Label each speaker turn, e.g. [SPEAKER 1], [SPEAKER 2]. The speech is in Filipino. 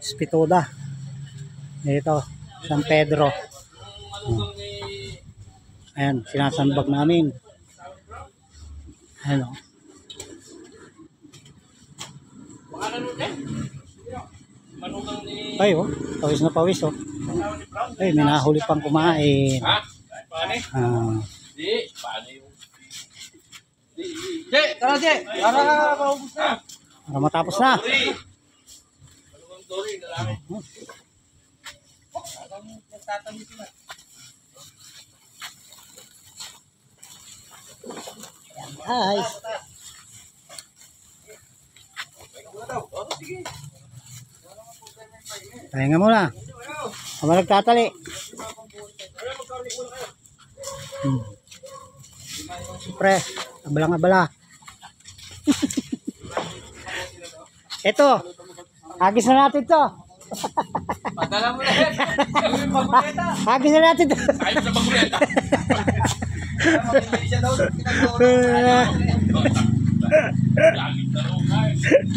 [SPEAKER 1] Spitoda. Dito, San Pedro. Ayan, sinasambag namin. Ayan o. Ay oh, pawis na pawis oh. Ay, may nahuli pang kumain. Para matapos na. Guys. Pahinga muna. Habang nagtatali. Siyempre, abalang-abala. Ito, agis na natin to.
[SPEAKER 2] Padala mo na yan.
[SPEAKER 1] Agis na natin to.
[SPEAKER 2] Ayos sa baguleta. Siya daw,